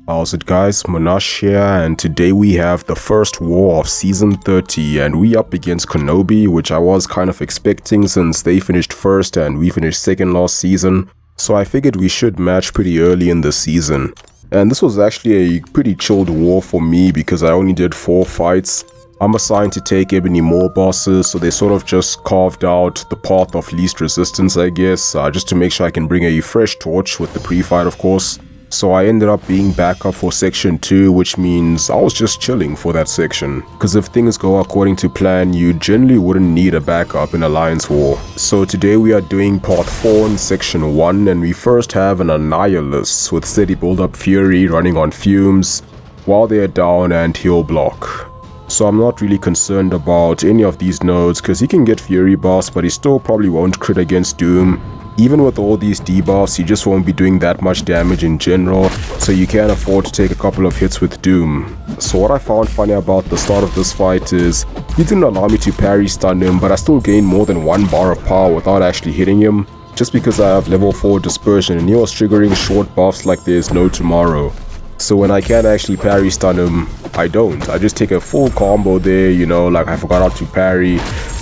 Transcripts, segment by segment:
How's it guys, Munash here, and today we have the first war of season 30 and we up against KenOB, which I was kind of expecting since they finished first and we finished second last season, so I figured we should match pretty early in the season. And this was actually a pretty chilled war for me because I only did 4 fights. I'm assigned to take Ebony Maw bosses, so they sort of just carved out the path of least resistance, I guess, just to make sure I can bring a fresh torch with the pre-fight, of course. So I ended up being backup for section 2, which means I was just chilling for that section. Because if things go according to plan, you generally wouldn't need a backup in Alliance War. So today we are doing part 4 in section 1, and we first have an Annihilus with steady build-up Fury running on Fumes while they are down and heal block. So I'm not really concerned about any of these nodes because he can get Fury buffs, but he still probably won't crit against Doom. Even with all these debuffs, he just won't be doing that much damage in general, so you can afford to take a couple of hits with Doom. So what I found funny about the start of this fight is, he didn't allow me to parry stun him, but I still gained more than 1 bar of power without actually hitting him, just because I have level 4 dispersion and he was triggering short buffs like there's no tomorrow. So when I can actually parry stun him, I don't. I just take a full combo there, you know, like I forgot how to parry.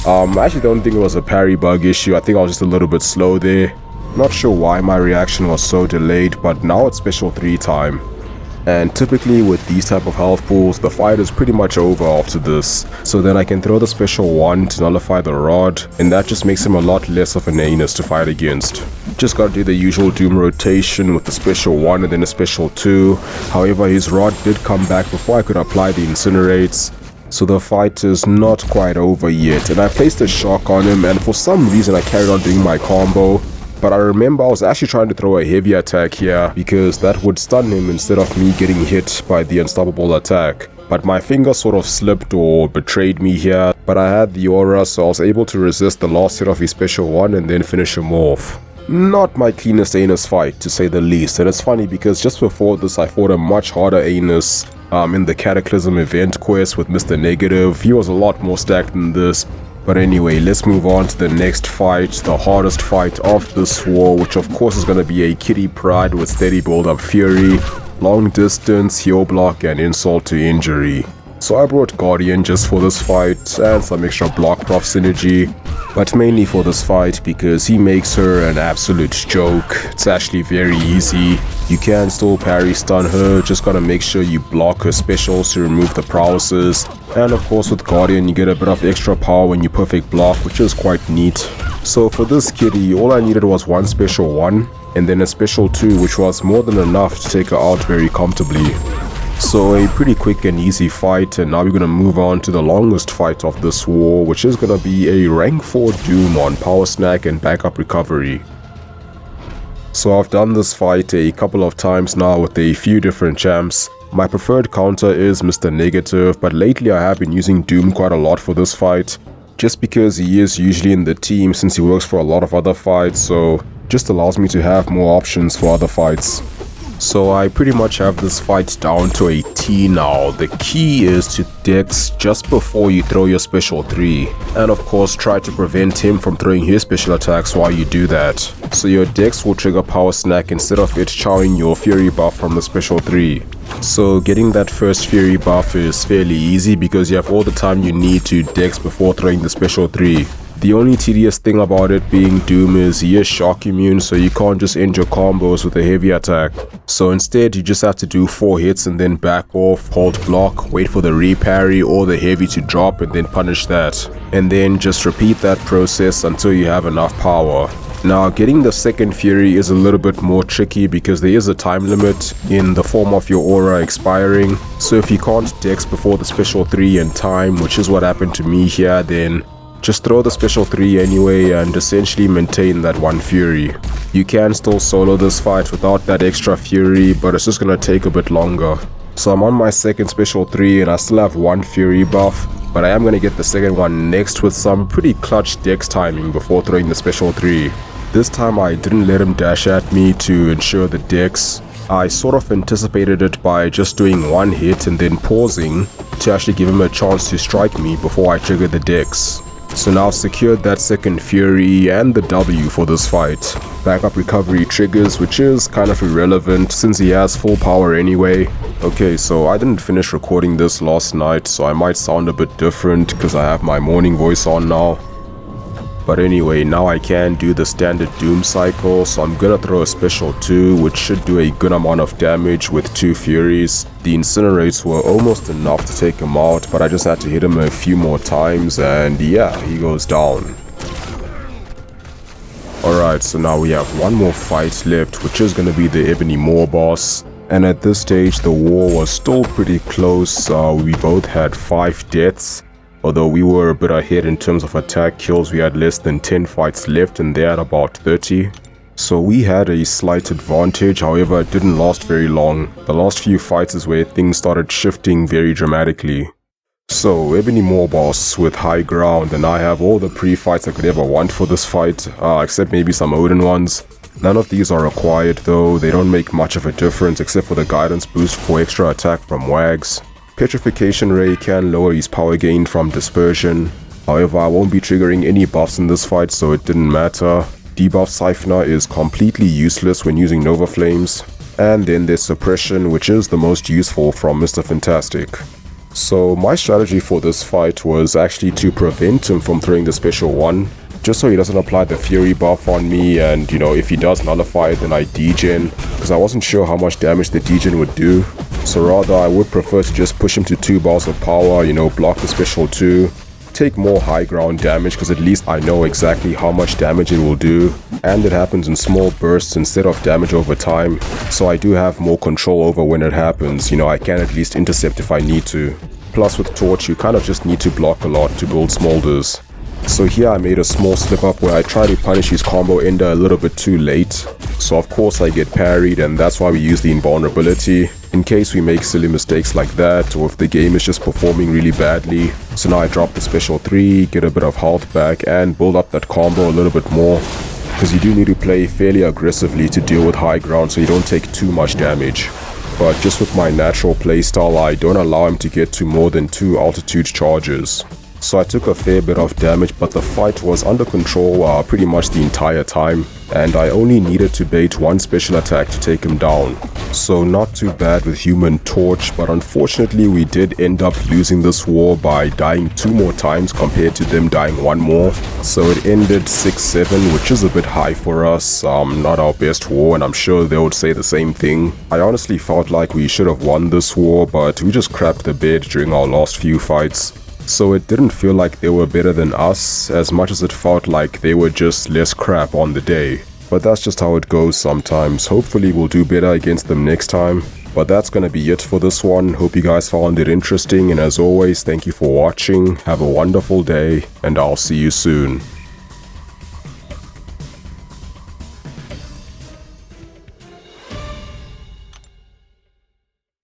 I actually don't think it was a parry bug issue. I think I was just a little bit slow there. Not sure why my reaction was so delayed, but now it's special 3 time. And typically with these type of health pools, the fight is pretty much over after this. So then I can throw the special 1 to nullify the rod, and that just makes him a lot less of an anus to fight against. Just gotta do the usual Doom rotation with the special 1 and then a special 2. However, his rod did come back before I could apply the incinerates. So the fight is not quite over yet, and I placed a shock on him, and for some reason I carried on doing my combo. But I remember I was actually trying to throw a heavy attack here because that would stun him instead of me getting hit by the unstoppable attack. But my finger sort of slipped or betrayed me here, but I had the aura, so I was able to resist the last hit of his special 1 and then finish him off. Not my cleanest anus fight, to say the least, and it's funny because just before this I fought a much harder anus in the Cataclysm event quest with Mr. Negative. He was a lot more stacked than this. But anyway, let's move on to the next fight, the hardest fight of this war, which of course is going to be a kitty Pryde with steady build-up Fury, long distance, heal block, and insult to injury. So I brought Guardian just for this fight, and some extra block prof synergy, but mainly for this fight because he makes her an absolute joke. It's actually very easy. You can still parry stun her, just gotta make sure you block her specials to remove the prowesses. And of course with Guardian you get a bit of extra power when you perfect block, which is quite neat. So for this kitty, all I needed was 1 special 1, and then a special 2, which was more than enough to take her out very comfortably. So a pretty quick and easy fight, and now we're gonna move on to the longest fight of this war, which is gonna be a rank 4 Doom on power snack and backup recovery. So I've done this fight a couple of times now with a few different champs. My preferred counter is Mr. Negative, but lately I have been using Doom quite a lot for this fight, just because he is usually in the team since he works for a lot of other fights, so just allows me to have more options for other fights. So I pretty much have this fight down to a T now. The key is to dex just before you throw your special 3, and of course try to prevent him from throwing his special attacks while you do that. So your dex will trigger power snack instead of it chowing your Fury buff from the special 3. So getting that first Fury buff is fairly easy because you have all the time you need to dex before throwing the special 3. The only tedious thing about it being Doom is he is shock immune, so you can't just end your combos with a heavy attack. So instead you just have to do 4 hits and then back off, hold block, wait for the reparry or the heavy to drop and then punish that. And then just repeat that process until you have enough power. Now getting the second Fury is a little bit more tricky because there is a time limit in the form of your aura expiring. So if you can't dex before the special 3 in time, which is what happened to me here, then just throw the special 3 anyway and essentially maintain that 1 Fury. You can still solo this fight without that extra Fury, but it's just gonna take a bit longer. So I'm on my second special 3 and I still have 1 Fury buff, but I am gonna get the second one next with some pretty clutch dex timing before throwing the special 3. This time I didn't let him dash at me to ensure the dex. I sort of anticipated it by just doing 1 hit and then pausing to actually give him a chance to strike me before I trigger the dex. So now secured that second Fury and the W for this fight. Backup recovery triggers, which is kind of irrelevant since he has full power anyway. Okay, so I didn't finish recording this last night, so I might sound a bit different because I have my morning voice on now. But anyway, now I can do the standard Doom cycle, so I'm gonna throw a special 2, which should do a good amount of damage with 2 Furies. The Incinerates were almost enough to take him out, but I just had to hit him a few more times, and yeah, he goes down. Alright, so now we have one more fight left, which is gonna be the Ebony Maw boss. And at this stage, the war was still pretty close. We both had 5 deaths. Although we were a bit ahead in terms of attack kills, we had less than 10 fights left and they had about 30. So we had a slight advantage, however it didn't last very long. The last few fights is where things started shifting very dramatically. So Ebony Maw boss with high ground, and I have all the pre-fights I could ever want for this fight, except maybe some Odin ones. None of these are required though, they don't make much of a difference except for the guidance boost for extra attack from Wags. Petrification Ray can lower his power gain from Dispersion. However, I won't be triggering any buffs in this fight, so it didn't matter. Debuff Siphoner is completely useless when using Nova Flames. And then there's Suppression, which is the most useful from Mr. Fantastic. So my strategy for this fight was actually to prevent him from throwing the special 1. Just so he doesn't apply the Fury buff on me, and you know, if he does nullify it, then I degen, because I wasn't sure how much damage the degen would do. So rather, I would prefer to just push him to 2 bars of power, you know, block the special 2, take more high ground damage, because at least I know exactly how much damage it will do, and it happens in small bursts instead of damage over time, so I do have more control over when it happens. You know, I can at least intercept if I need to. Plus with Torch, you kind of just need to block a lot to build Smolders. So here I made a small slip up where I try to punish his combo ender a little bit too late. So of course I get parried, and that's why we use the invulnerability, in case we make silly mistakes like that, or if the game is just performing really badly. So now I drop the special 3, get a bit of health back, and build up that combo a little bit more. Because you do need to play fairly aggressively to deal with high ground so you don't take too much damage. But just with my natural playstyle, I don't allow him to get to more than 2 altitude charges. So I took a fair bit of damage, but the fight was under control pretty much the entire time, and I only needed to bait 1 special attack to take him down. So not too bad with Human Torch, but unfortunately we did end up losing this war by dying 2 more times compared to them dying 1 more. So it ended 6-7, which is a bit high for us, not our best war, and I'm sure they would say the same thing. I honestly felt like we should have won this war, but we just crapped the bed during our last few fights. So it didn't feel like they were better than us, as much as it felt like they were just less crap on the day. But that's just how it goes sometimes. Hopefully we'll do better against them next time. But that's gonna be it for this one. Hope you guys found it interesting, and as always, thank you for watching. Have a wonderful day, and I'll see you soon.